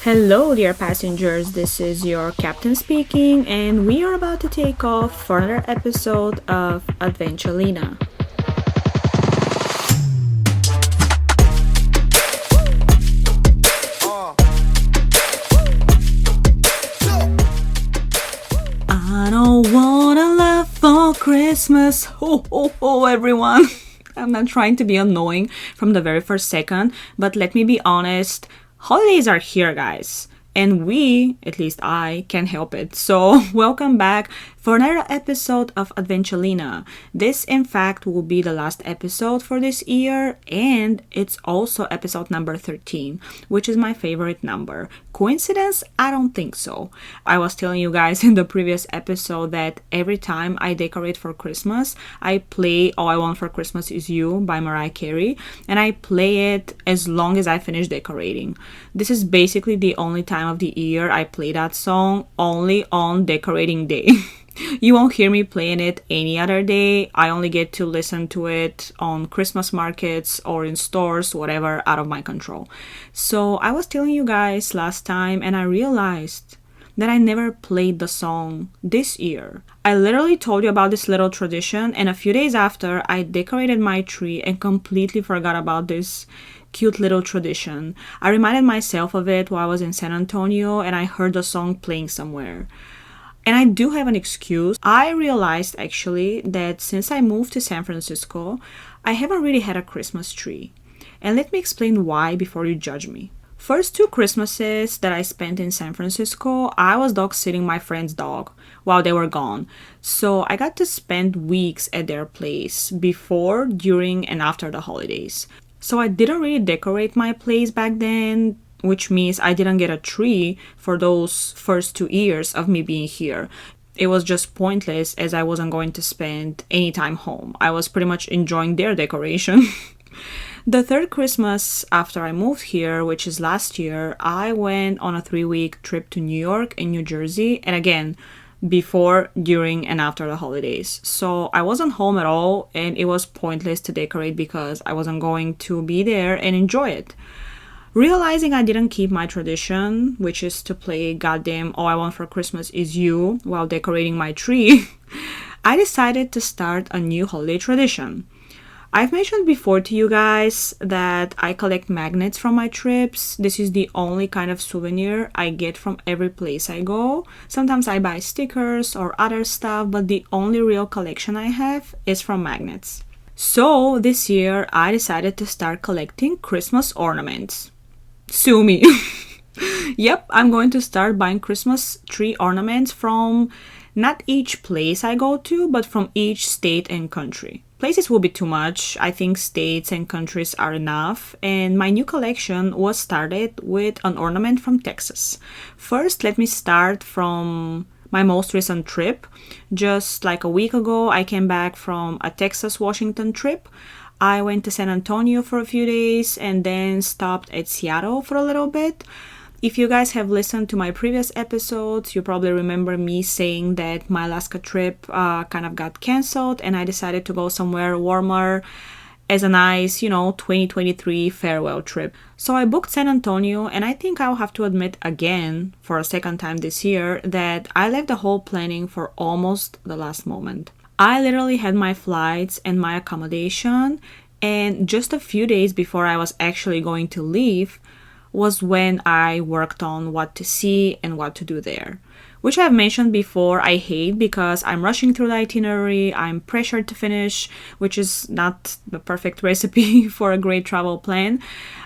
Hello, dear passengers. This is your captain speaking, and we are about to take off for another episode of Adventulina. I don't wanna laugh for Christmas. Ho ho ho, everyone. I'm not trying to be annoying from the very first second, but let me be honest. Holidays are here, guys. And we, at least I, can't help it. So, welcome back for another episode of Adventulina. This, in fact, will be the last episode for this year, and it's also episode number 13, which is my favorite number. Coincidence? I don't think so. I was telling you guys in the previous episode that every time I decorate for Christmas, I play All I Want for Christmas Is You by Mariah Carey, and I play it as long as I finish decorating. This is basically the only time of the year I play that song, only on decorating day. You won't hear me playing it any other day. I only get to listen to it on Christmas markets or in stores, whatever, out of my control. So I was telling you guys last time and I realized that I never played the song this year. I literally told you about this little tradition, and a few days after, I decorated my tree and completely forgot about this cute little tradition. I reminded myself of it while I was in San Antonio and I heard the song playing somewhere. And I do have an excuse. I realized actually that since I moved to San Francisco, I haven't really had a Christmas tree. And let me explain why before you judge me. First two Christmases that I spent in San Francisco, I was dog sitting my friend's dog while they were gone. So I got to spend weeks at their place before, during, and after the holidays. So I didn't really decorate my place back then, which means I didn't get a tree for those first 2 years of me being here. It was just pointless as I wasn't going to spend any time home. I was pretty much enjoying their decoration. The third Christmas after I moved here, which is last year, I went on a 3-week trip to New York and New Jersey, and again, before, during, and after the holidays. So I wasn't home at all, and it was pointless to decorate because I wasn't going to be there and enjoy it. Realizing I didn't keep my tradition, which is to play goddamn All I Want for Christmas Is You while decorating my tree, I decided to start a new holiday tradition. I've mentioned before to you guys that I collect magnets from my trips. This is the only kind of souvenir I get from every place I go. Sometimes I buy stickers or other stuff, but the only real collection I have is from magnets. So this year I decided to start collecting Christmas ornaments. Sue me. Yep, I'm going to start buying Christmas tree ornaments from not each place I go to, but from each state and country. Places will be too much. I think states and countries are enough. And my new collection was started with an ornament from Texas. First, let me start from my most recent trip. Just like a week ago, I came back from a Texas-Washington trip. I went to San Antonio for a few days and then stopped at Seattle for a little bit. If you guys have listened to my previous episodes, you probably remember me saying that my Alaska trip kind of got canceled and I decided to go somewhere warmer as a nice, 2023 farewell trip. So I booked San Antonio, and I think I'll have to admit again, for a second time this year, that I left the whole planning for almost the last moment. I literally had my flights and my accommodation, and just a few days before I was actually going to leave was when I worked on what to see and what to do there. Which I've mentioned before, I hate because I'm rushing through the itinerary, I'm pressured to finish, which is not the perfect recipe for a great travel plan.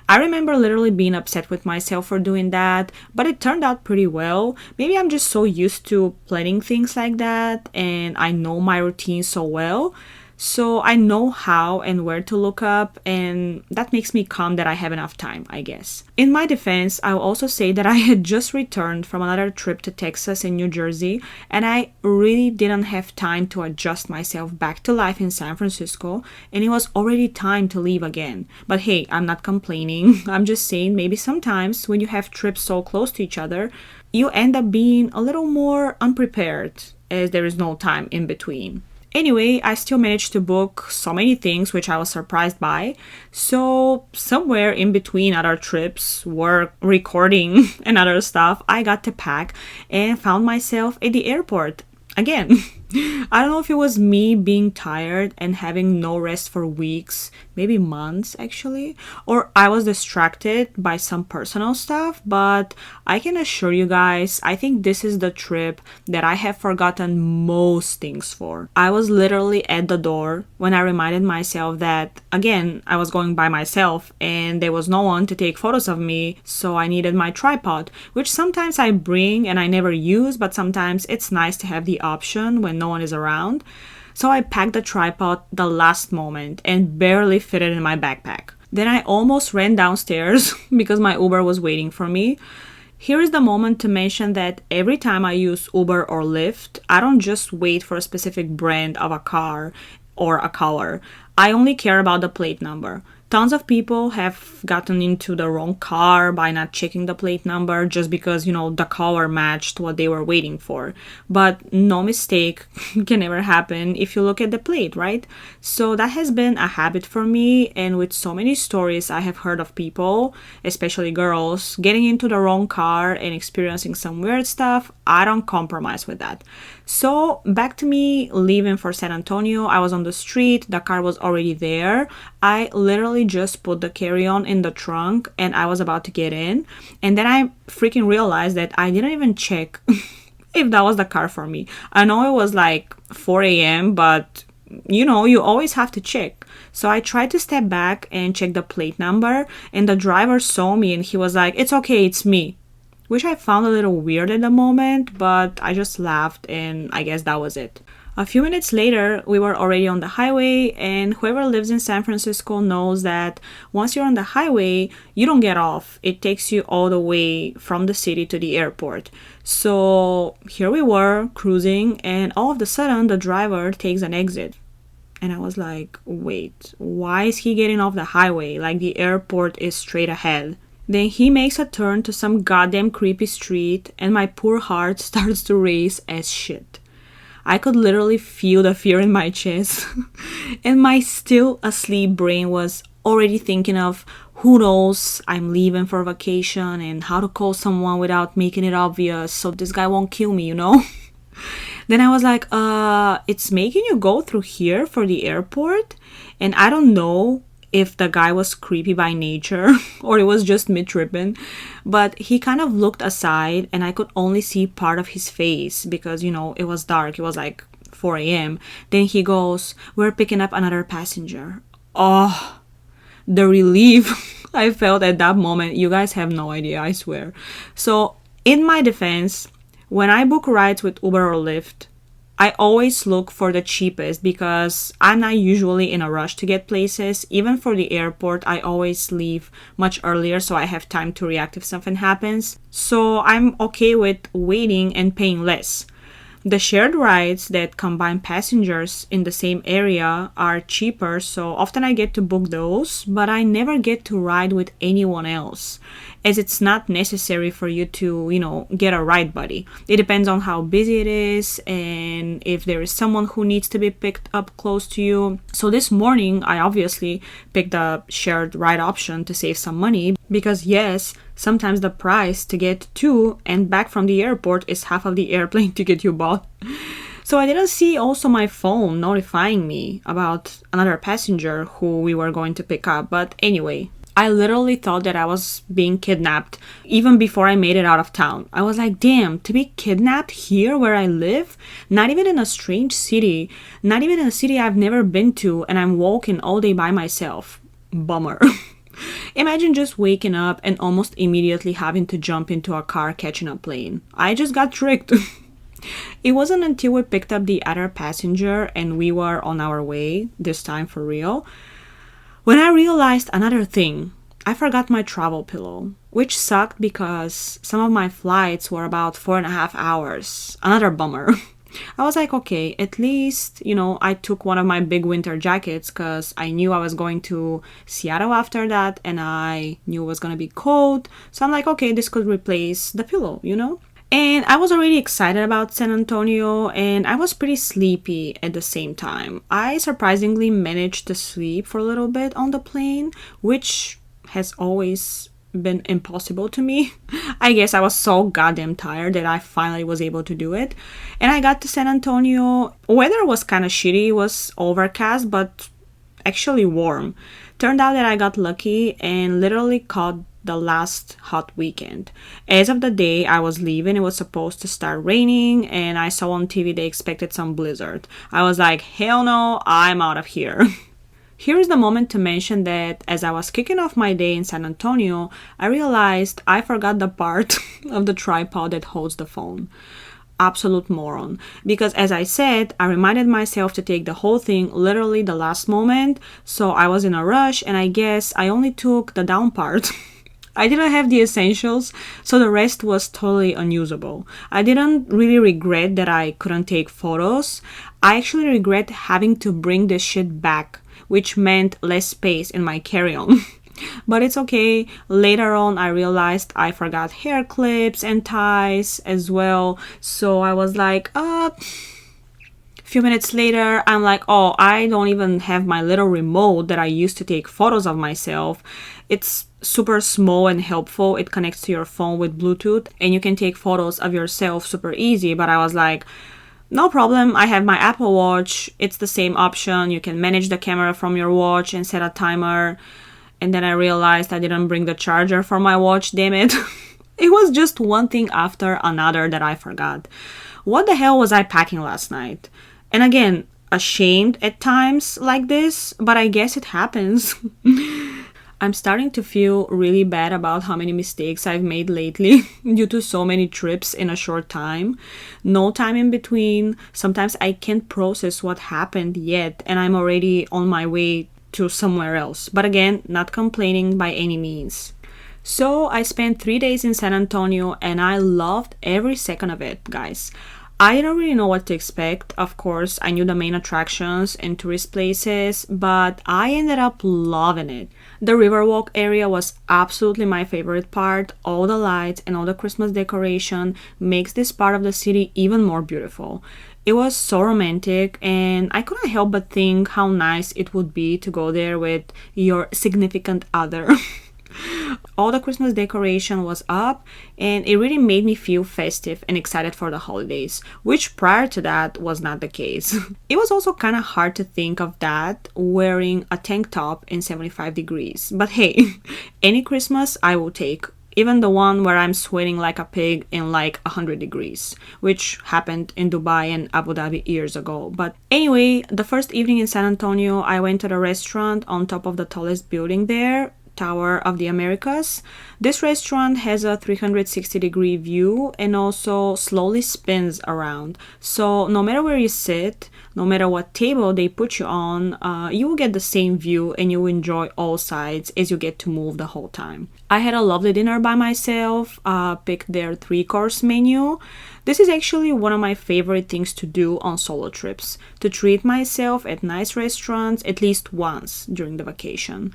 I remember literally being upset with myself for doing that, but it turned out pretty well. Maybe I'm just so used to planning things like that, and I know my routine so well. So I know how and where to look up, and that makes me calm that I have enough time, I guess. In my defense, I'll also say that I had just returned from another trip to Texas and New Jersey, and I really didn't have time to adjust myself back to life in San Francisco, and it was already time to leave again. But hey, I'm not complaining. I'm just saying maybe sometimes when you have trips so close to each other, you end up being a little more unprepared as there is no time in between. Anyway, I still managed to book so many things, which I was surprised by. So, somewhere in between other trips, work, recording, and other stuff, I got to pack and found myself at the airport again. I don't know if it was me being tired and having no rest for weeks, maybe months actually, or I was distracted by some personal stuff, but I can assure you guys, I think this is the trip that I have forgotten most things for. I was literally at the door when I reminded myself that, again, I was going by myself and there was no one to take photos of me, so I needed my tripod, which sometimes I bring and I never use, but sometimes it's nice to have the option when no one is around. So I packed the tripod the last moment and barely fit it in my backpack. Then I almost ran downstairs because my Uber was waiting for me. Here is the moment to mention that every time I use Uber or Lyft, I don't just wait for a specific brand of a car or a color. I only care about the plate number. Tons of people have gotten into the wrong car by not checking the plate number just because, the color matched what they were waiting for. But no mistake can ever happen if you look at the plate, right? So that has been a habit for me, and with so many stories I have heard of people, especially girls, getting into the wrong car and experiencing some weird stuff, I don't compromise with that. So back to me leaving for San Antonio. I was on the street, the car was already there. I literally just put the carry-on in the trunk and I was about to get in. And then I freaking realized that I didn't even check if that was the car for me. I know it was like 4 a.m., but you always have to check. So I tried to step back and check the plate number, and the driver saw me and he was like, "It's okay, it's me." Which I found a little weird at the moment, but I just laughed and I guess that was it. A few minutes later, we were already on the highway, and whoever lives in San Francisco knows that once you're on the highway, you don't get off. It takes you all the way from the city to the airport. So here we were cruising, and all of a sudden the driver takes an exit. And I was like, wait, why is he getting off the highway? Like the airport is straight ahead. Then he makes a turn to some goddamn creepy street, and my poor heart starts to race as shit. I could literally feel the fear in my chest, and my still asleep brain was already thinking of, who knows, I'm leaving for vacation and how to call someone without making it obvious so this guy won't kill me, Then I was like, it's making you go through here for the airport? And I don't know if the guy was creepy by nature or it was just me tripping, but he kind of looked aside and I could only see part of his face because, it was dark. It was like 4 a.m. Then he goes, "We're picking up another passenger." Oh, the relief I felt at that moment, you guys have no idea, I swear. So in my defense, when I book rides with Uber or Lyft, I always look for the cheapest because I'm not usually in a rush to get places. Even for the airport, I always leave much earlier so I have time to react if something happens. So I'm okay with waiting and paying less. The shared rides that combine passengers in the same area are cheaper, so often I get to book those, but I never get to ride with anyone else, as it's not necessary for you to, get a ride buddy. It depends on how busy it is and if there is someone who needs to be picked up close to you. So this morning, I obviously picked the shared ride option to save some money because yes, sometimes the price to get to and back from the airport is half of the airplane ticket you bought. So I didn't see also my phone notifying me about another passenger who we were going to pick up. But anyway, I literally thought that I was being kidnapped even before I made it out of town. I was like, damn, to be kidnapped here where I live? Not even in a strange city, not even in a city I've never been to, and I'm walking all day by myself. Bummer. Imagine just waking up and almost immediately having to jump into a car catching a plane. I just got tricked. It wasn't until we picked up the other passenger and we were on our way, this time for real, when I realized another thing. I forgot my travel pillow, which sucked because some of my flights were about 4.5 hours. Another bummer. I was like, okay, at least, I took one of my big winter jackets because I knew I was going to Seattle after that and I knew it was going to be cold. So I'm like, okay, this could replace the pillow, And I was already excited about San Antonio, and I was pretty sleepy at the same time. I surprisingly managed to sleep for a little bit on the plane, which has always been impossible to me. I guess I was so goddamn tired that I finally was able to do it. And I got to San Antonio. Weather was kind of shitty. It was overcast, but actually warm. Turned out that I got lucky and literally caught the last hot weekend. As of the day I was leaving, it was supposed to start raining, and I saw on TV they expected some blizzard. I was like, hell no, I'm out of here. Here's the moment to mention that as I was kicking off my day in San Antonio, I realized I forgot the part of the tripod that holds the phone. Absolute moron. Because as I said, I reminded myself to take the whole thing literally the last moment, so I was in a rush and I guess I only took the down part. I didn't have the essentials, so the rest was totally unusable. I didn't really regret that I couldn't take photos. I actually regret having to bring this shit back, which meant less space in my carry-on. But it's okay. Later on, I realized I forgot hair clips and ties as well. So I was like, few minutes later, I'm like, oh, I don't even have my little remote that I used to take photos of myself. It's super small and helpful. It connects to your phone with Bluetooth and you can take photos of yourself super easy. But I was like, no problem, I have my Apple Watch. It's the same option. You can manage the camera from your watch and set a timer. And then I realized I didn't bring the charger for my watch, damn it. It was just one thing after another that I forgot. What the hell was I packing last night? And again, ashamed at times like this, but I guess it happens. I'm starting to feel really bad about how many mistakes I've made lately due to so many trips in a short time. No time in between. Sometimes I can't process what happened yet and I'm already on my way to somewhere else. But again, not complaining by any means. So I spent 3 days in San Antonio and I loved every second of it, guys. I didn't really know what to expect. Of course, I knew the main attractions and tourist places, but I ended up loving it. The Riverwalk area was absolutely my favorite part. All the lights and all the Christmas decoration makes this part of the city even more beautiful. It was so romantic and I couldn't help but think how nice it would be to go there with your significant other. All the Christmas decoration was up and it really made me feel festive and excited for the holidays, which prior to that was not the case. It was also kind of hard to think of that wearing a tank top in 75 degrees. But hey, any Christmas I will take. Even the one where I'm sweating like a pig in like 100 degrees, which happened in Dubai and Abu Dhabi years ago. But anyway, the first evening in San Antonio, I went to the restaurant on top of the tallest building there, Tower of the Americas. This restaurant has a 360-degree view and also slowly spins around. So no matter where you sit, no matter what table they put you on, you will get the same view and you will enjoy all sides as you get to move the whole time. I had a lovely dinner by myself, picked their 3-course menu. This is actually one of my favorite things to do on solo trips, to treat myself at nice restaurants at least once during the vacation.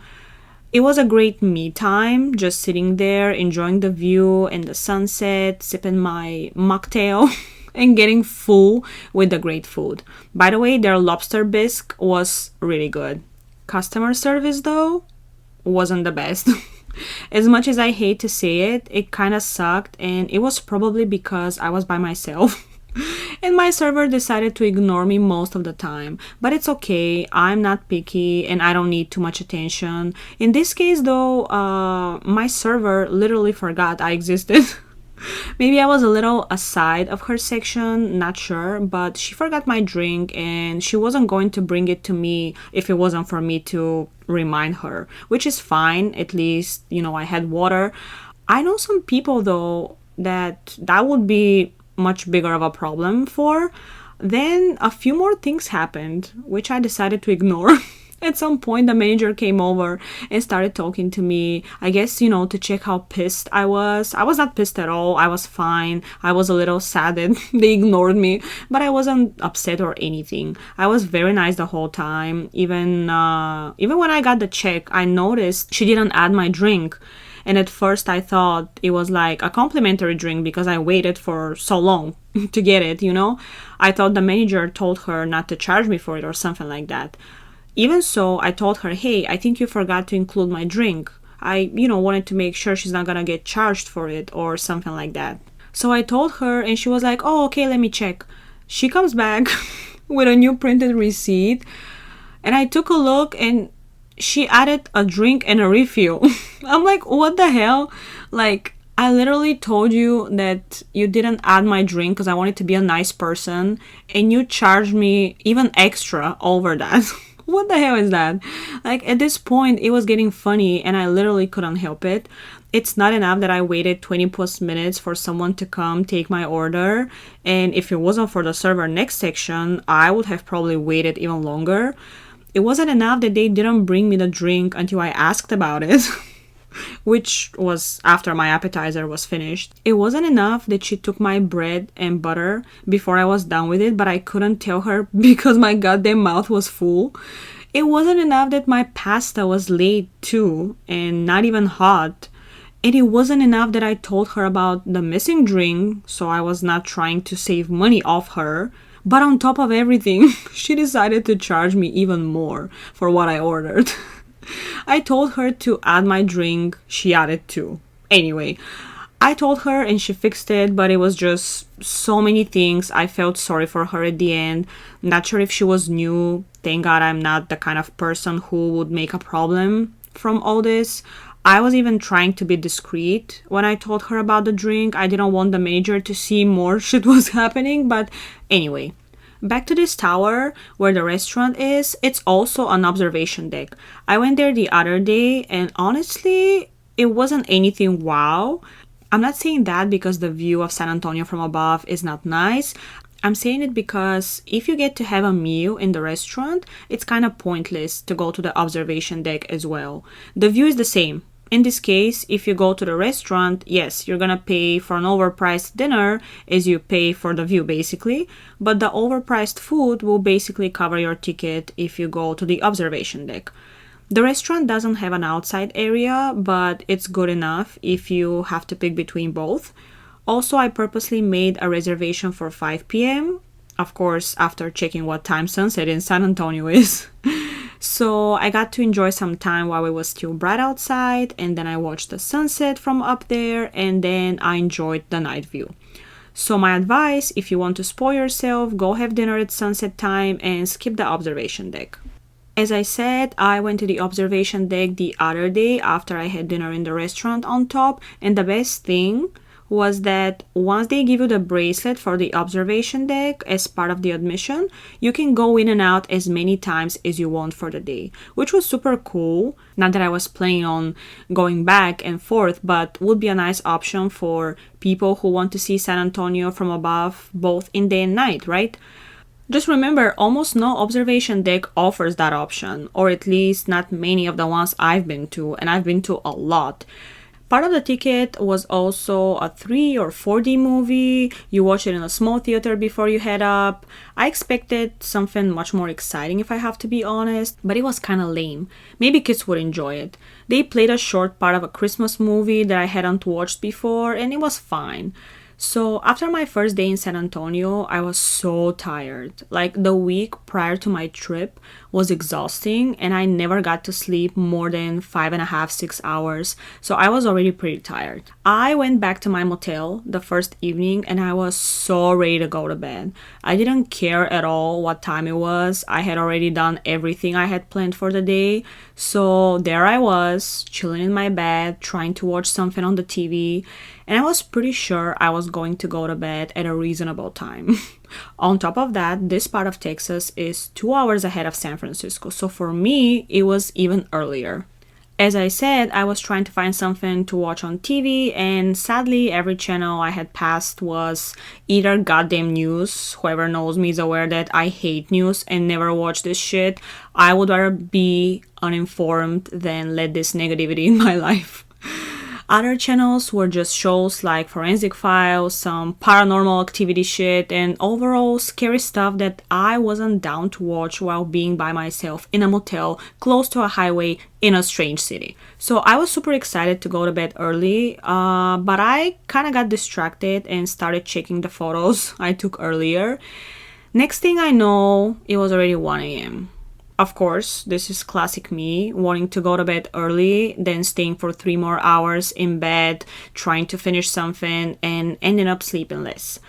It was a great me time, just sitting there, enjoying the view and the sunset, sipping my mocktail and getting full with the great food. By the way, their lobster bisque was really good. Customer service, though, wasn't the best. As much as I hate to say it, it kind of sucked, and it was probably because I was by myself. And my server decided to ignore me most of the time. But it's okay, I'm not picky and I don't need too much attention. In this case though, my server literally forgot I existed. Maybe I was a little aside of her section, not sure, but she forgot my drink and she wasn't going to bring it to me if it wasn't for me to remind her, which is fine. At least, I had water. I know some people though that would be much bigger of a problem for. Then a few more things happened, which I decided to ignore. At some point, the manager came over and started talking to me, I guess, to check how pissed I was. I was not pissed at all. I was fine. I was a little sad that they ignored me, but I wasn't upset or anything. I was very nice the whole time. Even when I got the check, I noticed she didn't add my drink. And at first I thought it was like a complimentary drink because I waited for so long to get it, you know? I thought the manager told her not to charge me for it or something like that. Even so, I told her, hey, I think you forgot to include my drink. I, wanted to make sure she's not gonna get charged for it or something like that. So I told her and she was like, oh, okay, let me check. She comes back with a new printed receipt and I took a look and she added a drink and a refill. I'm like, what the hell? Like, I literally told you that you didn't add my drink because I wanted to be a nice person and you charged me even extra over that. What the hell is that? Like, at this point, it was getting funny and I literally couldn't help it. It's not enough that I waited 20 plus minutes for someone to come take my order. And if it wasn't for the server next section, I would have probably waited even longer. It wasn't enough that they didn't bring me the drink until I asked about it, which was after my appetizer was finished. It wasn't enough that she took my bread and butter before I was done with it, but I couldn't tell her because my goddamn mouth was full. It wasn't enough that my pasta was late too and not even hot. And it wasn't enough that I told her about the missing drink, so I was not trying to save money off her. But on top of everything, she decided to charge me even more for what I ordered. I told her to add my drink, she added too. Anyway, I told her and she fixed it, but it was just so many things. I felt sorry for her at the end. Not sure if she was new. Thank God I'm not the kind of person who would make a problem from all this. I was even trying to be discreet when I told her about the drink. I didn't want the manager to see more shit was happening, but anyway. Back to this tower where the restaurant is, it's also an observation deck. I went there the other day and honestly, it wasn't anything wow. I'm not saying that because the view of San Antonio from above is not nice. I'm saying it because if you get to have a meal in the restaurant, it's kind of pointless to go to the observation deck as well. The view is the same. In this case, if you go to the restaurant, yes, you're gonna pay for an overpriced dinner as you pay for the view basically, but the overpriced food will basically cover your ticket if you go to the observation deck. The restaurant doesn't have an outside area, but it's good enough if you have to pick between both. Also, I purposely made a reservation for 5 p.m., of course, after checking what time sunset in San Antonio is. So I got to enjoy some time while it was still bright outside, and then I watched the sunset from up there, and then I enjoyed the night view. So my advice, if you want to spoil yourself, go have dinner at sunset time and skip the observation deck. As I said, I went to the observation deck the other day after I had dinner in the restaurant on top, and the best thing was that once they give you the bracelet for the observation deck as part of the admission, you can go in and out as many times as you want for the day, which was super cool. Not that I was planning on going back and forth, but would be a nice option for people who want to see San Antonio from above both in day and night, right? Just remember, almost no observation deck offers that option, or at least not many of the ones I've been to, and I've been to a lot. Part of the ticket was also a 3 or 4D movie. You watch it in a small theater before you head up. I expected something much more exciting if I have to be honest, but it was kind of lame. Maybe kids would enjoy it. They played a short part of a Christmas movie that I hadn't watched before and it was fine. So after my first day in San Antonio, I was so tired. Like the week prior to my trip was exhausting and I never got to sleep more than 5.5, 6 hours. So I was already pretty tired. I went back to my motel the first evening and I was so ready to go to bed. I didn't care at all what time it was. I had already done everything I had planned for the day. So there I was, chilling in my bed, trying to watch something on the TV. And I was pretty sure I was going to go to bed at a reasonable time. On top of that, this part of Texas is 2 hours ahead of San Francisco, so for me, it was even earlier. As I said, I was trying to find something to watch on TV, and sadly, every channel I had passed was either goddamn news. Whoever knows me is aware that I hate news and never watch this shit. I would rather be uninformed than let this negativity in my life. Other channels were just shows like Forensic Files, some paranormal activity shit, and overall scary stuff that I wasn't down to watch while being by myself in a motel close to a highway in a strange city. So I was super excited to go to bed early, but I kind of got distracted and started checking the photos I took earlier. Next thing I know, it was already 1 a.m. Of course, this is classic me, wanting to go to bed early, then staying for 3 more hours in bed, trying to finish something, and ending up sleeping less.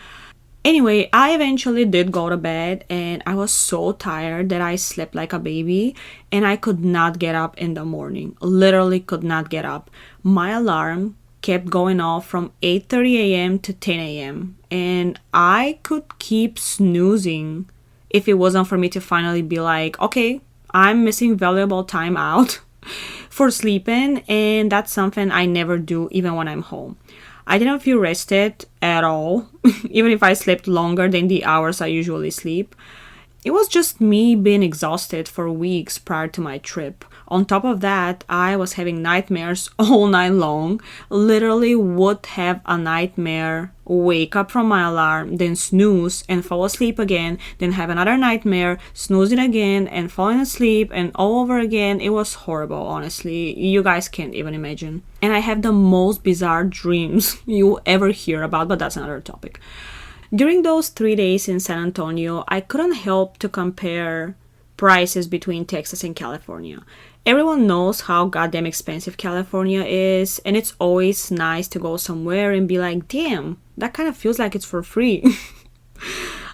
Anyway, I eventually did go to bed, and I was so tired that I slept like a baby, and I could not get up in the morning. Literally could not get up. My alarm kept going off from 8:30 a.m. to 10 a.m., and I could keep snoozing if it wasn't for me to finally be like, okay, I'm missing valuable time out for sleeping, and that's something I never do even when I'm home. I didn't feel rested at all, even if I slept longer than the hours I usually sleep. It was just me being exhausted for weeks prior to my trip. On top of that, I was having nightmares all night long. Literally would have a nightmare, wake up from my alarm, then snooze and fall asleep again, then have another nightmare, snoozing again and falling asleep and all over again. It was horrible, honestly. You guys can't even imagine. And I have the most bizarre dreams you ever hear about, but that's another topic. During those 3 days in San Antonio, I couldn't help to compare prices between Texas and California. Everyone knows how goddamn expensive California is, and it's always nice to go somewhere and be like, damn, that kind of feels like it's for free.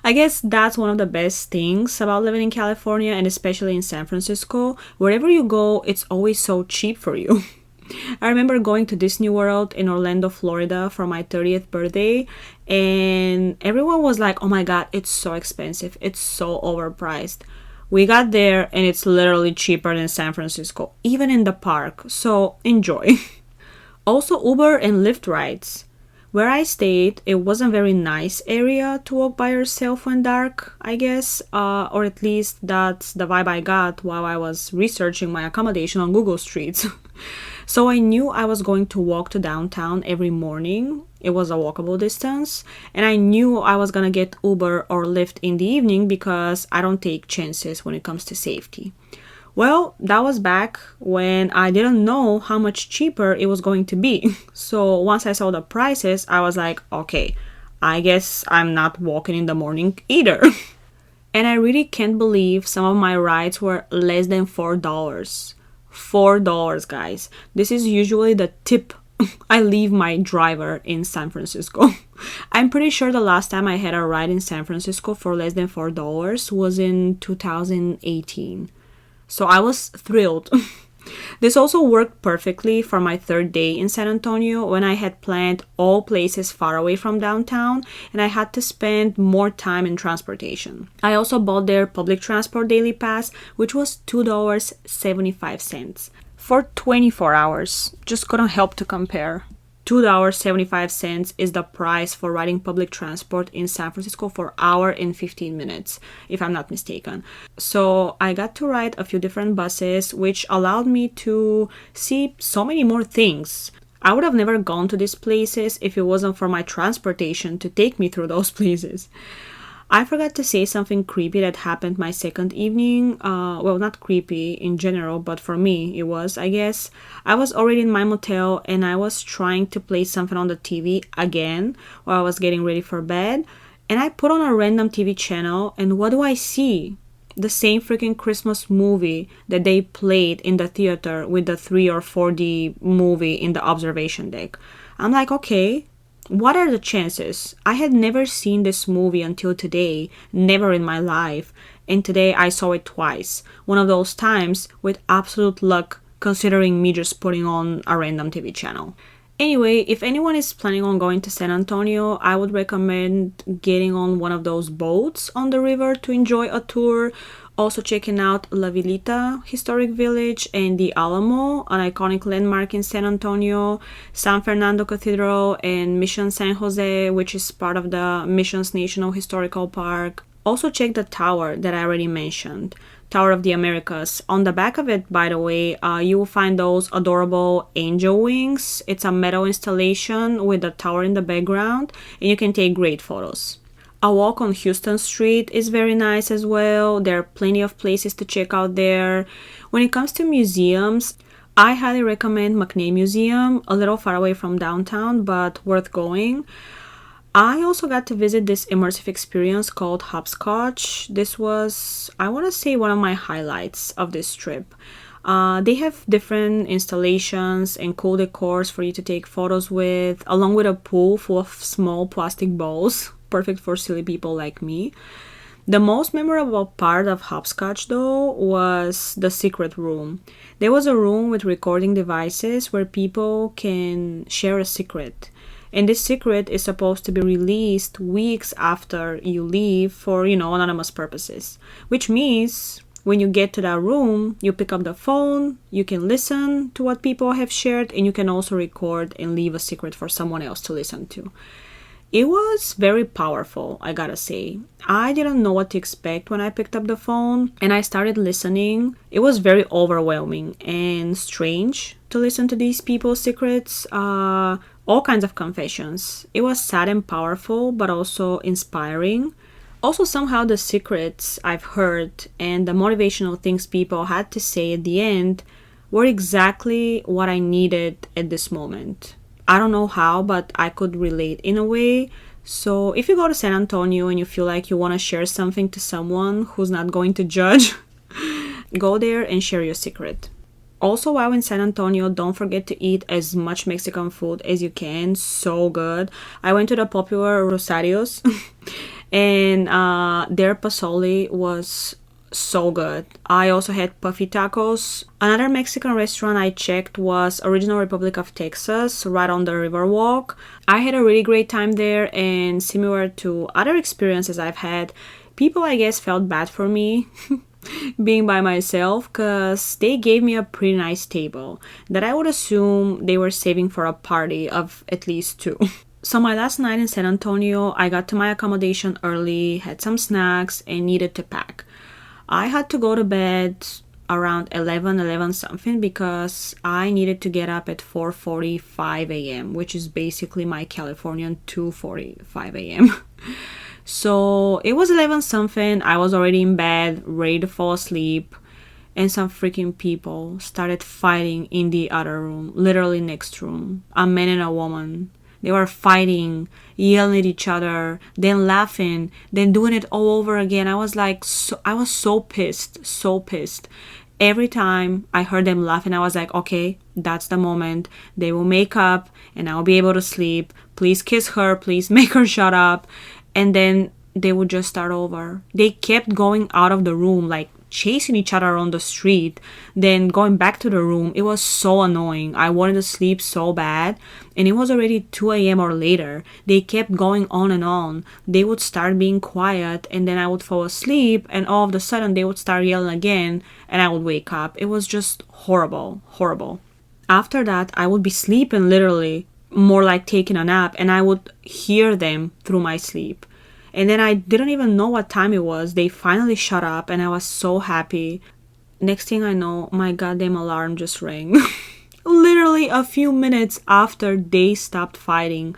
I guess that's one of the best things about living in California, and especially in San Francisco. Wherever you go, it's always so cheap for you. I remember going to Disney World in Orlando, Florida for my 30th birthday, and everyone was like, oh my god, it's so expensive, it's so overpriced. We got there and it's literally cheaper than San Francisco, even in the park, so enjoy. Also, Uber and Lyft rides. Where I stayed, it wasn't a very nice area to walk by yourself when dark, I guess, or at least that's the vibe I got while I was researching my accommodation on Google Streets. So I knew I was going to walk to downtown every morning. It was a walkable distance, and I knew I was gonna get Uber or Lyft in the evening because I don't take chances when it comes to safety. Well, that was back when I didn't know how much cheaper it was going to be. So once I saw the prices, I was like, okay, I guess I'm not walking in the morning either. And I really can't believe some of my rides were less than $4. $4, guys. This is usually the tip I leave my driver in San Francisco. I'm pretty sure the last time I had a ride in San Francisco for less than $4 was in 2018. So I was thrilled. This also worked perfectly for my 3rd day in San Antonio when I had planned all places far away from downtown and I had to spend more time in transportation. I also bought their public transport daily pass, which was $2.75 for 24 hours. Just couldn't help to compare. $2.75 is the price for riding public transport in San Francisco for an hour and 15 minutes, if I'm not mistaken. So I got to ride a few different buses, which allowed me to see so many more things. I would have never gone to these places if it wasn't for my transportation to take me through those places. I forgot to say something creepy that happened my second evening. Well, not creepy in general, but for me it was, I guess. I was already in my motel and I was trying to play something on the TV again while I was getting ready for bed. And I put on a random TV channel and what do I see? The same freaking Christmas movie that they played in the theater with the 3 or 4D movie in the observation deck. I'm like, okay. What are the chances? I had never seen this movie until today, never in my life, and today I saw it twice. One of those times with absolute luck, considering me just putting on a random TV channel. Anyway, if anyone is planning on going to San Antonio, I would recommend getting on one of those boats on the river to enjoy a tour. Also checking out La Villita Historic Village and the Alamo, an iconic landmark in San Antonio, San Fernando Cathedral, and Mission San Jose, which is part of the Missions National Historical Park. Also check the tower that I already mentioned. Tower of the Americas. On the back of it, by the way, you will find those adorable angel wings. It's a metal installation with the tower in the background, and you can take great photos. A walk on Houston Street is very nice as well. There are plenty of places to check out there. When it comes to museums, I highly recommend McNay Museum, a little far away from downtown, but worth going. I also got to visit this immersive experience called Hopscotch. This was, I want to say, one of my highlights of this trip. They have different installations and cool decors for you to take photos with, along with a pool full of small plastic balls, perfect for silly people like me. The most memorable part of Hopscotch, though, was the secret room. There was a room with recording devices where people can share a secret. And this secret is supposed to be released weeks after you leave for, anonymous purposes. Which means when you get to that room, you pick up the phone, you can listen to what people have shared, and you can also record and leave a secret for someone else to listen to. It was very powerful, I gotta say. I didn't know what to expect when I picked up the phone and I started listening. It was very overwhelming and strange to listen to these people's secrets, all kinds of confessions. It was sad and powerful, but also inspiring. Also, somehow the secrets I've heard and the motivational things people had to say at the end were exactly what I needed at this moment. I don't know how, but I could relate in a way. So if you go to San Antonio and you feel like you want to share something to someone who's not going to judge, go there and share your secret. Also, while in San Antonio, don't forget to eat as much Mexican food as you can. So good. I went to the popular Rosario's and their pozole was so good. I also had puffy tacos. Another Mexican restaurant I checked was Original Republic of Texas, right on the Riverwalk. I had a really great time there, and similar to other experiences I've had, people I guess felt bad for me being by myself because they gave me a pretty nice table that I would assume they were saving for a party of at least two. So my last night in San Antonio, I got to my accommodation early, had some snacks, and needed to pack. I had to go to bed around 11 something because I needed to get up at 4:45 a.m., which is basically my Californian 2:45 a.m. So it was 11 something. I was already in bed, ready to fall asleep, and some freaking people started fighting in the other room, literally next room, a man and a woman. They were fighting, yelling at each other, then laughing, then doing it all over again. I was so pissed. Every time I heard them laughing, I was like, okay, that's the moment. They will make up and I'll be able to sleep. Please kiss her. Please make her shut up. And then they would just start over. They kept going out of the room, like chasing each other on the street, then going back to the room. It was so annoying. I wanted to sleep so bad, and it was already 2 a.m. or later. They kept going on and on. They would start being quiet, and then I would fall asleep, and all of a sudden they would start yelling again, and I would wake up. It was just horrible. After that, I would be sleeping, literally, more like taking a nap, and I would hear them through my sleep. And then I didn't even know what time it was. They finally shut up and I was so happy. Next thing I know, my goddamn alarm just rang. Literally a few minutes after they stopped fighting.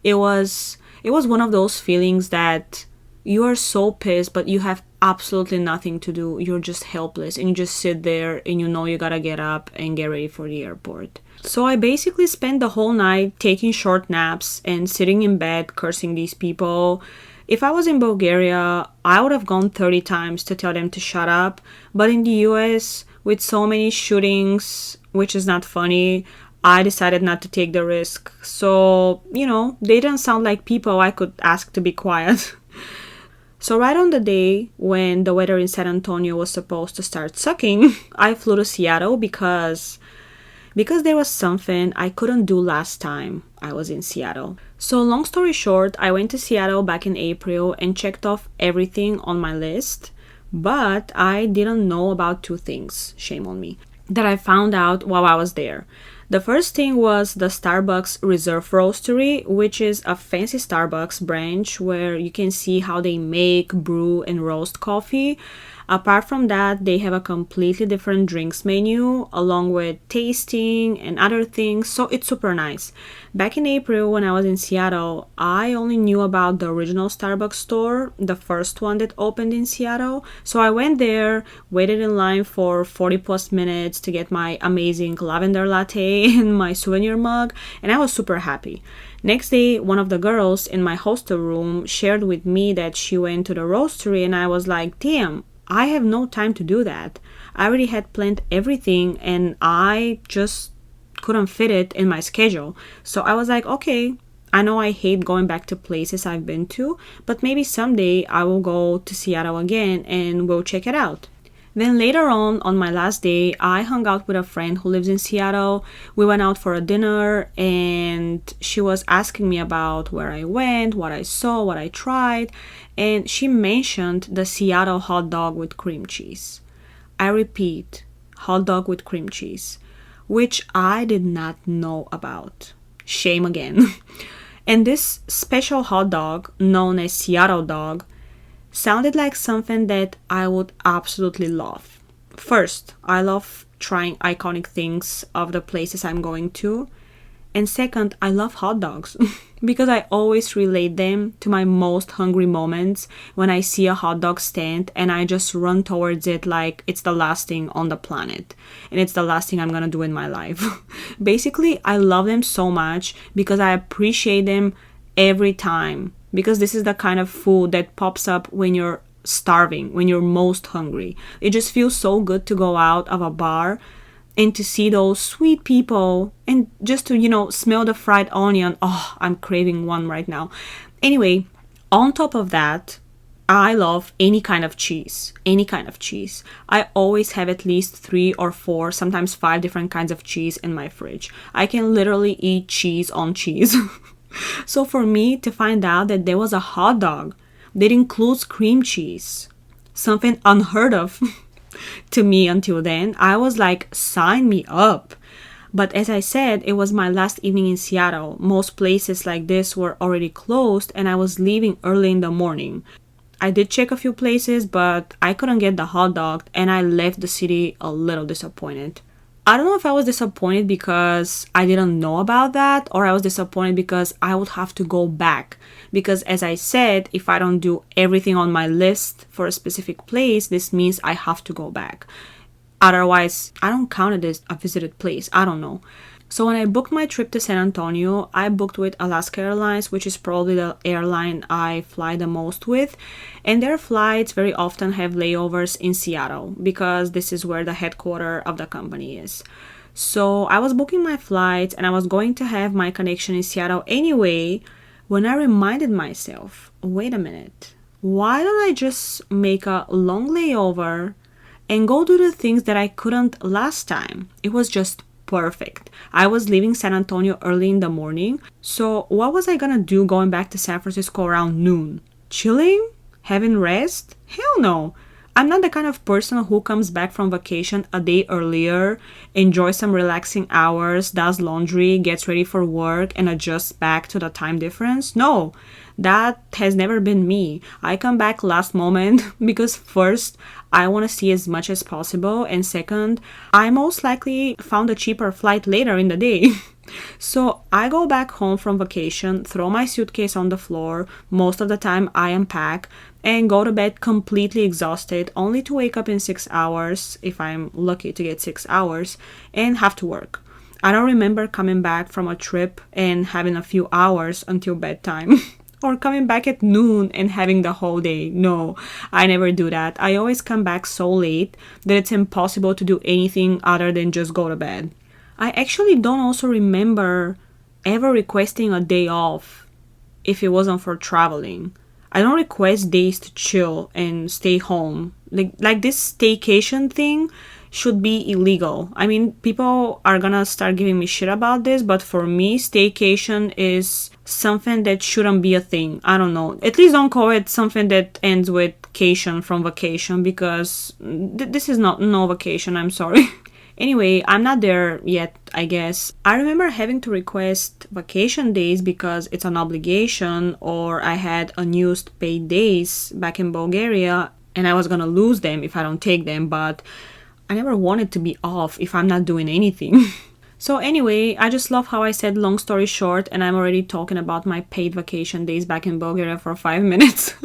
It was one of those feelings that you are so pissed, but you have absolutely nothing to do. You're just helpless and you just sit there and you know you gotta get up and get ready for the airport. So I basically spent the whole night taking short naps and sitting in bed cursing these people. If I was in Bulgaria, I would have gone 30 times to tell them to shut up. But in the US, with so many shootings, which is not funny, I decided not to take the risk. So, they didn't sound like people I could ask to be quiet. So right on the day when the weather in San Antonio was supposed to start sucking, I flew to Seattle because there was something I couldn't do last time I was in Seattle. So long story short, I went to Seattle back in April and checked off everything on my list, but I didn't know about two things, shame on me, that I found out while I was there. The first thing was the Starbucks Reserve Roastery, which is a fancy Starbucks branch where you can see how they make, brew, and roast coffee. Apart from that, they have a completely different drinks menu along with tasting and other things, so it's super nice. Back in April when I was in Seattle, I only knew about the original Starbucks store, the first one that opened in Seattle. So I went there, waited in line for 40 plus minutes to get my amazing lavender latte and my souvenir mug, and I was super happy. Next day, one of the girls in my hostel room shared with me that she went to the roastery, and I was like, damn, I have no time to do that. I already had planned everything and I just couldn't fit it in my schedule. So I was like, okay, I know I hate going back to places I've been to, but maybe someday I will go to Seattle again and we'll check it out. Then later on my last day, I hung out with a friend who lives in Seattle. We went out for a dinner and she was asking me about where I went, what I saw, what I tried, and she mentioned the Seattle hot dog with cream cheese. I repeat, hot dog with cream cheese, which I did not know about. Shame again. And this special hot dog, known as Seattle dog, sounded like something that I would absolutely love. First, I love trying iconic things of the places I'm going to. And second, I love hot dogs because I always relate them to my most hungry moments when I see a hot dog stand and I just run towards it like it's the last thing on the planet and it's the last thing I'm gonna do in my life. Basically, I love them so much because I appreciate them every time, because this is the kind of food that pops up when you're starving, when you're most hungry. It just feels so good to go out of a bar and to see those sweet people and just to, smell the fried onion. Oh, I'm craving one right now. Anyway, on top of that, I love any kind of cheese. Any kind of cheese. I always have at least 3 or 4, sometimes 5 different kinds of cheese in my fridge. I can literally eat cheese on cheese. So for me to find out that there was a hot dog that includes cream cheese, something unheard of to me until then, I was like, sign me up. But as I said, it was my last evening in Seattle. Most places like this were already closed and I was leaving early in the morning. I did check a few places, but I couldn't get the hot dog and I left the city a little disappointed. I don't know if I was disappointed because I didn't know about that, or I was disappointed because I would have to go back. Because as I said, if I don't do everything on my list for a specific place, this means I have to go back. Otherwise, I don't count it as a visited place. I don't know. So when I booked my trip to San Antonio, I booked with Alaska Airlines, which is probably the airline I fly the most with. And their flights very often have layovers in Seattle because this is where the headquarters of the company is. So I was booking my flights and I was going to have my connection in Seattle anyway when I reminded myself, wait a minute, why don't I just make a long layover and go do the things that I couldn't last time? It was just perfect. I was leaving San Antonio early in the morning, so what was I gonna do going back to San Francisco around noon? Chilling? Having rest? Hell no. I'm not the kind of person who comes back from vacation a day earlier, enjoys some relaxing hours, does laundry, gets ready for work, and adjusts back to the time difference. No, that has never been me. I come back last moment because first, I want to see as much as possible, and second, I most likely found a cheaper flight later in the day. So I go back home from vacation, throw my suitcase on the floor, most of the time I unpack, and go to bed completely exhausted, only to wake up in 6 hours, if I'm lucky to get 6 hours, and have to work. I don't remember coming back from a trip and having a few hours until bedtime. Or coming back at noon and having the whole day. No, I never do that. I always come back so late that it's impossible to do anything other than just go to bed. I actually don't also remember ever requesting a day off if it wasn't for traveling. I don't request days to chill and stay home. Like this staycation thing should be illegal. I mean, people are gonna start giving me shit about this, but for me, staycation is something that shouldn't be a thing. I don't know. At least don't call it something that ends with cation from vacation, because this is not no vacation, I'm sorry. Anyway, I'm not there yet, I guess. I remember having to request vacation days because it's an obligation, or I had unused paid days back in Bulgaria and I was gonna lose them if I don't take them, but I never wanted to be off if I'm not doing anything. So anyway, I just love how I said long story short and I'm already talking about my paid vacation days back in Bulgaria for 5 minutes.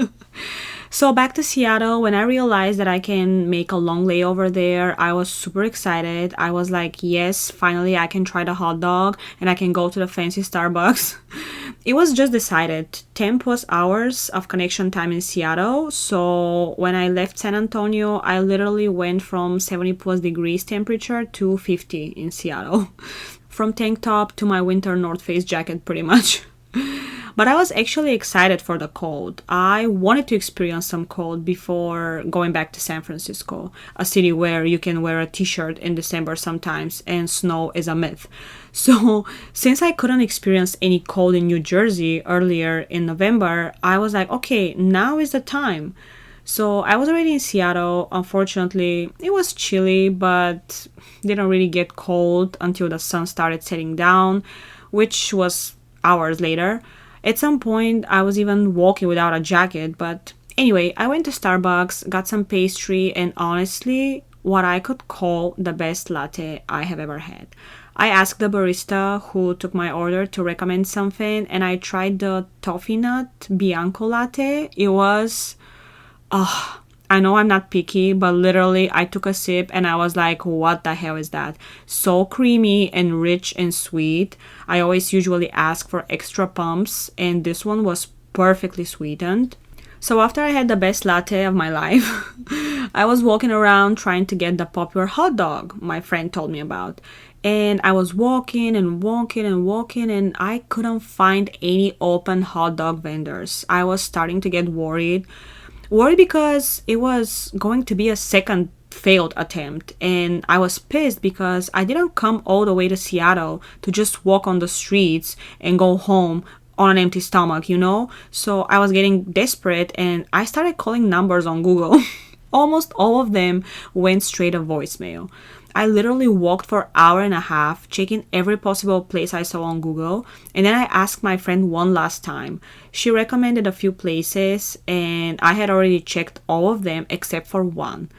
So back to Seattle, when I realized that I can make a long layover there, I was super excited. I was like, yes, finally I can try the hot dog and I can go to the fancy Starbucks. It was just decided, 10 plus hours of connection time in Seattle. So when I left San Antonio, I literally went from 70 plus degrees temperature to 50 in Seattle. From tank top to my winter North Face jacket pretty much. But I was actually excited for the cold. I wanted to experience some cold before going back to San Francisco, a city where you can wear a t-shirt in December sometimes and snow is a myth. So since I couldn't experience any cold in New Jersey earlier in November, I was like, okay, now is the time. So I was already in Seattle. Unfortunately, it was chilly, but didn't really get cold until the sun started setting down, which was hours later. At some point, I was even walking without a jacket, but anyway, I went to Starbucks, got some pastry, and honestly, what I could call the best latte I have ever had. I asked the barista who took my order to recommend something, and I tried the toffee nut Bianco latte. It was, I know I'm not picky, but literally I took a sip and I was like, what the hell is that? So creamy and rich and sweet. I always usually ask for extra pumps and this one was perfectly sweetened. So after I had the best latte of my life, I was walking around trying to get the popular hot dog my friend told me about. And I was walking and walking and walking and I couldn't find any open hot dog vendors. I was starting to get worried because it was going to be a second failed attempt and I was pissed because I didn't come all the way to Seattle to just walk on the streets and go home on an empty stomach, you know? So I was getting desperate and I started calling numbers on Google. Almost all of them went straight to voicemail. I literally walked for an hour and a half, checking every possible place I saw on Google, and then I asked my friend one last time. She recommended a few places, and I had already checked all of them except for one.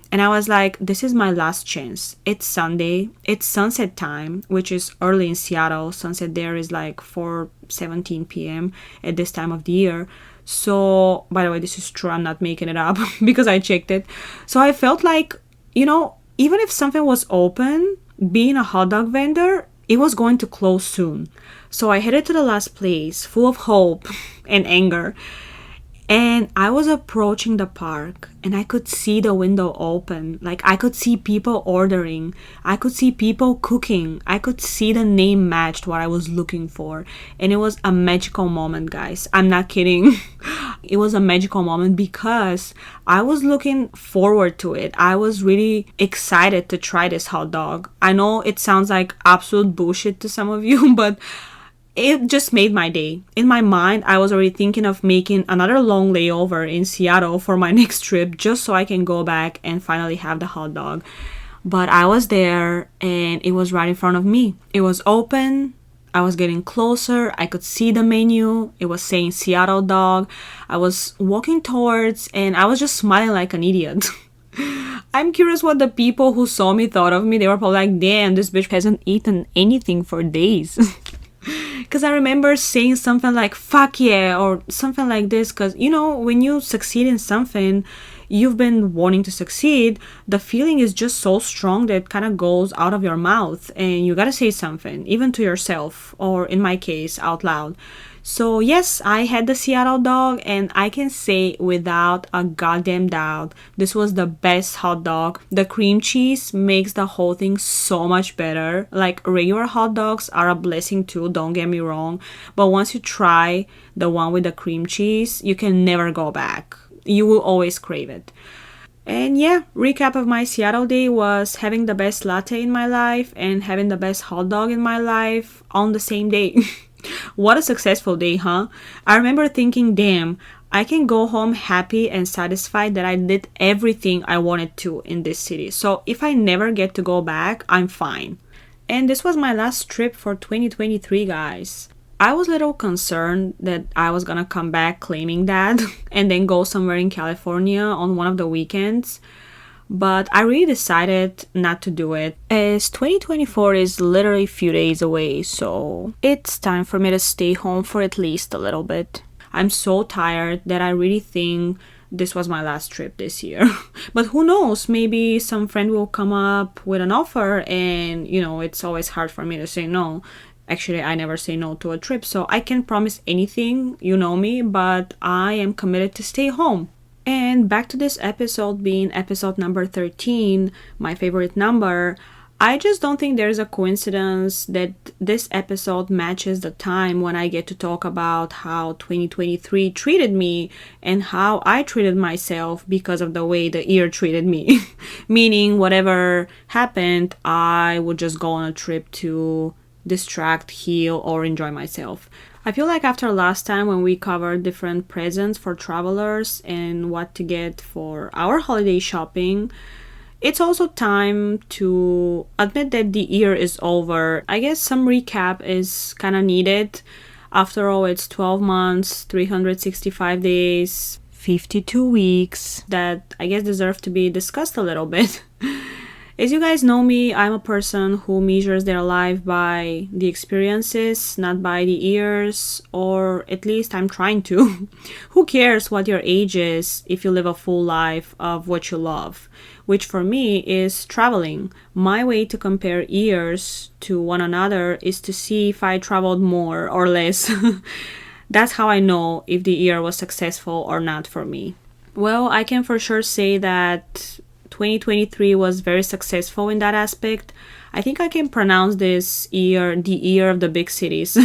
And I was like, this is my last chance. It's Sunday, it's sunset time, which is early in Seattle. Sunset there is like 4:17 p.m. at this time of the year. So, by the way, this is true, I'm not making it up because I checked it. So I felt like, even if something was open, being a hot dog vendor, it was going to close soon. So I headed to the last place, full of hope and anger. And I was approaching the park and I could see the window open. Like I could see people ordering. I could see people cooking. I could see the name matched what I was looking for. And it was a magical moment, guys. I'm not kidding. It was a magical moment because I was looking forward to it. I was really excited to try this hot dog. I know it sounds like absolute bullshit to some of you, but it just made my day. In my mind, I was already thinking of making another long layover in Seattle for my next trip just so I can go back and finally have the hot dog. But I was there and it was right in front of me. It was open. I was getting closer. I could see the menu. It was saying Seattle dog. I was walking towards and I was just smiling like an idiot. I'm curious what the people who saw me thought of me. They were probably like, damn, this bitch hasn't eaten anything for days. Because I remember saying something like, fuck yeah, or something like this. Because, when you succeed in something, you've been wanting to succeed, the feeling is just so strong that it kind of goes out of your mouth. And you gotta say something, even to yourself, or in my case, out loud. So yes, I had the Seattle dog and I can say without a goddamn doubt, this was the best hot dog. The cream cheese makes the whole thing so much better. Like regular hot dogs are a blessing too, don't get me wrong. But once you try the one with the cream cheese, you can never go back. You will always crave it. And yeah, recap of my Seattle day was having the best latte in my life and having the best hot dog in my life on the same day. What a successful day, huh? I remember thinking, damn, I can go home happy and satisfied that I did everything I wanted to in this city. So if I never get to go back, I'm fine. And this was my last trip for 2023, guys. I was a little concerned that I was gonna come back claiming that and then go somewhere in California on one of the weekends. But I really decided not to do it, as 2024 is literally a few days away, so it's time for me to stay home for at least a little bit. I'm so tired that I really think this was my last trip this year. But who knows, maybe some friend will come up with an offer, and it's always hard for me to say no. Actually, I never say no to a trip, so I can't promise anything, you know me, but I am committed to stay home. And back to this episode being episode number 13, my favorite number. I just don't think there's a coincidence that this episode matches the time when I get to talk about how 2023 treated me and how I treated myself because of the way the year treated me. Meaning whatever happened, I would just go on a trip to distract, heal, or enjoy myself. I feel like after last time when we covered different presents for travelers and what to get for our holiday shopping, it's also time to admit that the year is over. I guess some recap is kind of needed. After all, it's 12 months, 365 days, 52 weeks that I guess deserve to be discussed a little bit. As you guys know me, I'm a person who measures their life by the experiences, not by the years, or at least I'm trying to. Who cares what your age is if you live a full life of what you love? Which for me is traveling. My way to compare years to one another is to see if I traveled more or less. That's how I know if the year was successful or not for me. Well, I can for sure say that 2023 was very successful in that aspect. I think I can pronounce this year the year of the big cities.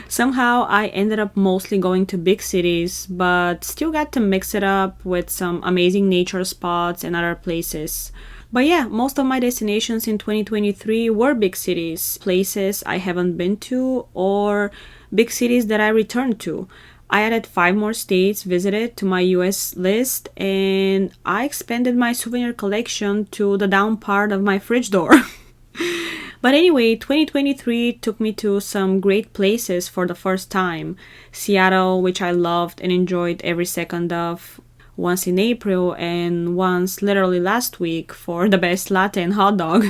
Somehow I ended up mostly going to big cities, but still got to mix it up with some amazing nature spots and other places. But yeah, most of my destinations in 2023 were big cities, places I haven't been to, or big cities that I returned to. I added 5 more states visited to my US list, and I expanded my souvenir collection to the down part of my fridge door. But anyway, 2023 took me to some great places for the first time. Seattle, which I loved and enjoyed every second of, once in April and once literally last week for the best latte and hot dog.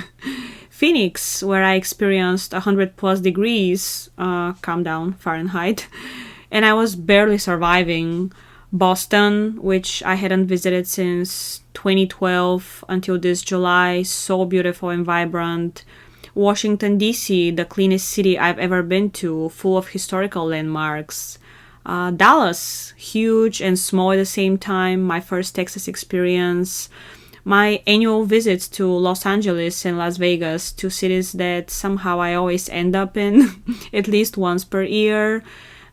Phoenix, where I experienced 100 plus degrees, calm down, Fahrenheit, and I was barely surviving. Boston, which I hadn't visited since 2012 until this July, so beautiful and vibrant. Washington, D.C., the cleanest city I've ever been to, full of historical landmarks. Dallas, huge and small at the same time, my first Texas experience. My annual visits to Los Angeles and Las Vegas, 2 cities that somehow I always end up in at least once per year.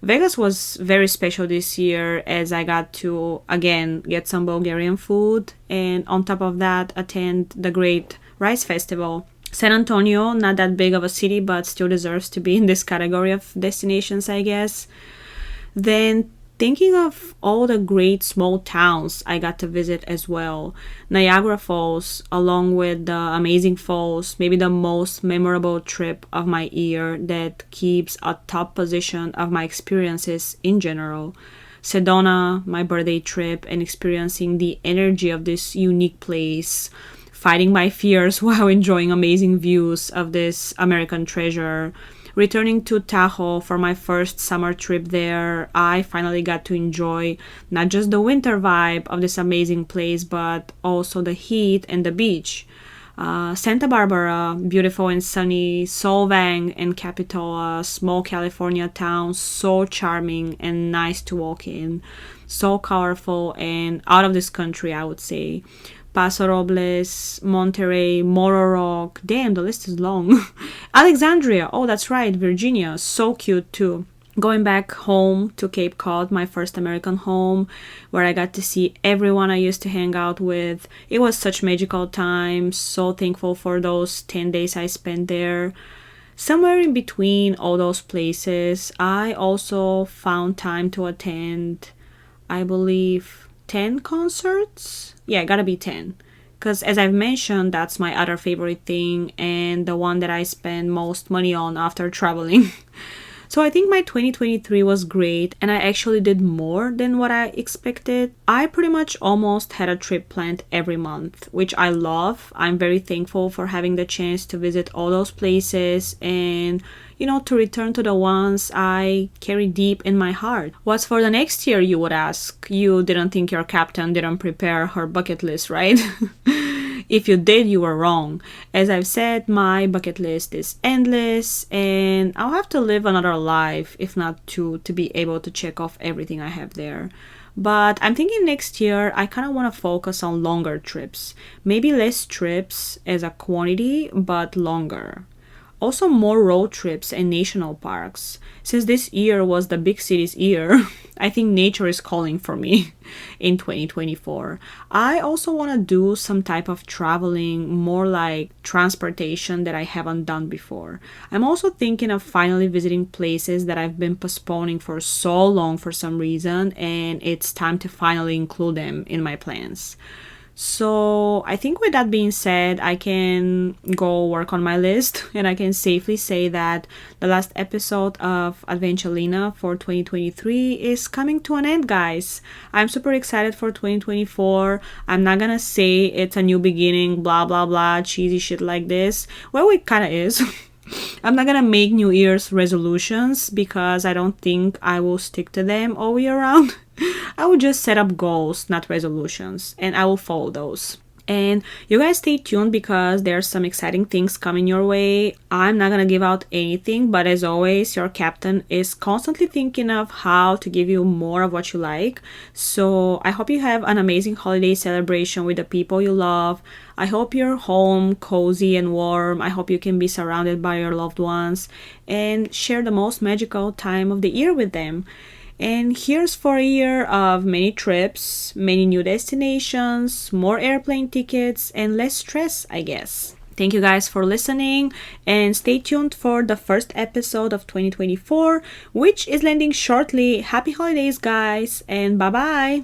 Vegas was very special this year as I got to, again, get some Bulgarian food and on top of that, attend the Great Rice Festival. San Antonio, not that big of a city, but still deserves to be in this category of destinations, I guess. Then thinking of all the great small towns I got to visit as well. Niagara Falls, along with the amazing falls, maybe the most memorable trip of my year that keeps a top position of my experiences in general. Sedona, my birthday trip, and experiencing the energy of this unique place. Fighting my fears while enjoying amazing views of this American treasure. Returning to Tahoe for my first summer trip there, I finally got to enjoy not just the winter vibe of this amazing place, but also the heat and the beach. Santa Barbara, beautiful and sunny, Solvang and Capitola, small California town, so charming and nice to walk in, so colorful and out of this country, I would say. Paso Robles, Monterey, Morro Rock, damn, the list is long. Alexandria, oh that's right, Virginia, so cute too. Going back home to Cape Cod, my first American home, where I got to see everyone I used to hang out with. It was such magical time, so thankful for those 10 days I spent there. Somewhere in between all those places, I also found time to attend I believe, 10 concerts. Yeah, gotta be 10. Because as I've mentioned, that's my other favorite thing and the one that I spend most money on after traveling. So I think my 2023 was great and I actually did more than what I expected. I pretty much almost had a trip planned every month, which I love. I'm very thankful for having the chance to visit all those places and, to return to the ones I carry deep in my heart. What's for the next year, you would ask? You didn't think your captain didn't prepare her bucket list, right? If you did, you were wrong. As I've said, my bucket list is endless and I'll have to live another life, if not two, to be able to check off everything I have there. But I'm thinking next year I kind of want to focus on longer trips. Maybe less trips as a quantity, but longer. Also more road trips and national parks. Since this year was the big cities year, I think nature is calling for me in 2024. I also want to do some type of traveling, more like transportation that I haven't done before. I'm also thinking of finally visiting places that I've been postponing for so long for some reason, and it's time to finally include them in my plans. So I think with that being said, I can go work on my list and I can safely say that the last episode of Adventulina for 2023 is coming to an end, guys. I'm super excited for 2024. I'm not gonna say it's a new beginning, blah blah blah, cheesy shit like this. Well, it kinda is. I'm not gonna make New Year's resolutions because I don't think I will stick to them all year round. I will just set up goals, not resolutions, and I will follow those. And you guys stay tuned because there's some exciting things coming your way. I'm not gonna give out anything, but as always, your captain is constantly thinking of how to give you more of what you like. So I hope you have an amazing holiday celebration with the people you love. I hope you're home, cozy and warm. I hope you can be surrounded by your loved ones and share the most magical time of the year with them. And here's for a year of many trips, many new destinations, more airplane tickets, and less stress, I guess. Thank you guys for listening and stay tuned for the first episode of 2024, which is landing shortly. Happy holidays, guys, and bye-bye!